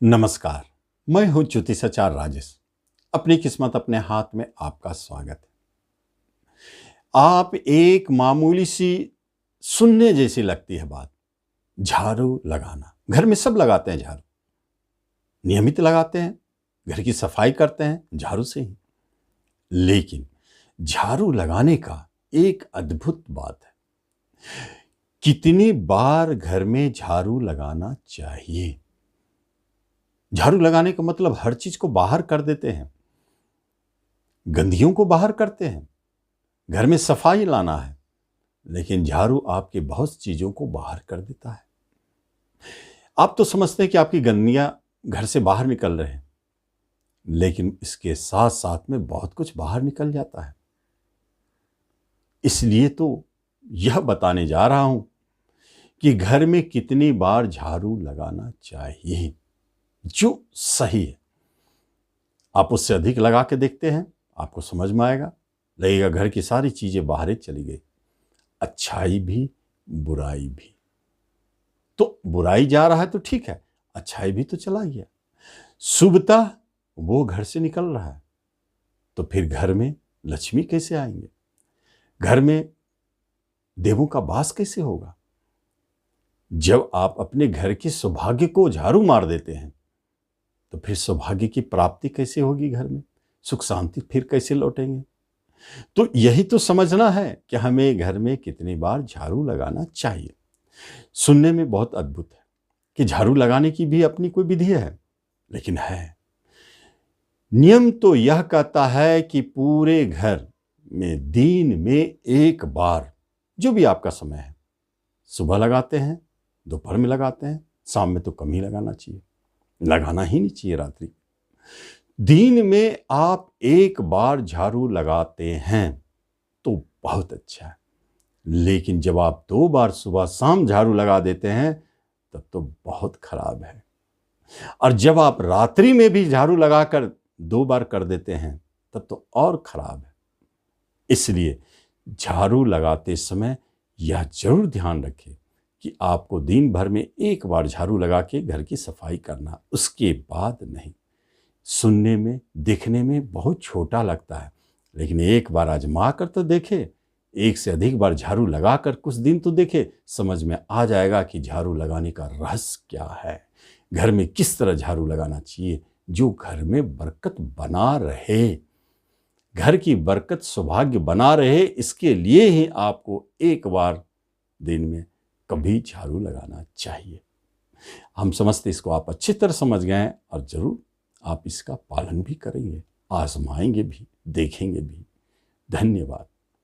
नमस्कार। मैं हूं ज्योतिषाचार्य राजेश। अपनी किस्मत अपने हाथ में आपका स्वागत है। आप एक मामूली सी सुनने जैसी लगती है बात, झाड़ू लगाना। घर में सब लगाते हैं झाड़ू, नियमित लगाते हैं, घर की सफाई करते हैं झाड़ू से ही। लेकिन झाड़ू लगाने का एक अद्भुत बात है। कितनी बार घर में झाड़ू लगाना चाहिए? झाड़ू लगाने का मतलब हर चीज को बाहर कर देते हैं, गंदगियों को बाहर करते हैं, घर में सफाई लाना है। लेकिन झाड़ू आपकी बहुत चीजों को बाहर कर देता है। आप तो समझते हैं कि आपकी गंदगियां घर से बाहर निकल रहे हैं, लेकिन इसके साथ साथ में बहुत कुछ बाहर निकल जाता है। इसलिए तो यह बताने जा रहा हूं कि घर में कितनी बार झाड़ू लगाना चाहिए जो सही है। आप उससे अधिक लगा के देखते हैं, आपको समझ में आएगा, लगेगा घर की सारी चीजें बाहर ही चली गई, अच्छाई भी बुराई भी। तो बुराई जा रहा है तो ठीक है, अच्छाई भी तो चला गया, शुभता वो घर से निकल रहा है। तो फिर घर में लक्ष्मी कैसे आएंगे? घर में देवों का वास कैसे होगा? जब आप अपने घर के सौभाग्य को झाड़ू मार देते हैं तो फिर सौभाग्य की प्राप्ति कैसे होगी? घर में सुख शांति फिर कैसे लौटेंगे? तो यही तो समझना है कि हमें घर में कितनी बार झाड़ू लगाना चाहिए। सुनने में बहुत अद्भुत है कि झाड़ू लगाने की भी अपनी कोई विधि है, लेकिन है। नियम तो यह कहता है कि पूरे घर में दिन में एक बार, जो भी आपका समय है, सुबह लगाते हैं, दोपहर में लगाते हैं, शाम में तो कम ही लगाना चाहिए, लगाना ही नहीं चाहिए रात्रि। दिन में आप एक बार झाड़ू लगाते हैं तो बहुत अच्छा है, लेकिन जब आप 2 बार सुबह शाम झाड़ू लगा देते हैं तब तो बहुत खराब है। और जब आप रात्रि में भी झाड़ू लगाकर 2 बार कर देते हैं तब तो और खराब है। इसलिए झाड़ू लगाते समय यह जरूर ध्यान रखें कि आपको दिन भर में एक बार झाड़ू लगा के घर की सफाई करना, उसके बाद नहीं। सुनने में दिखने में बहुत छोटा लगता है, लेकिन एक बार आजमा कर तो देखे, एक से अधिक बार झाड़ू लगाकर कुछ दिन तो देखे, समझ में आ जाएगा कि झाड़ू लगाने का रहस्य क्या है। घर में किस तरह झाड़ू लगाना चाहिए जो घर में बरकत बना रहे, घर की बरकत सौभाग्य बना रहे। इसके लिए ही आपको एक बार दिन में कभी झाड़ू लगाना चाहिए। हम समझते इसको आप अच्छी तरह समझ गए हैं और जरूर आप इसका पालन भी करेंगे, आजमाएंगे भी, देखेंगे भी। धन्यवाद।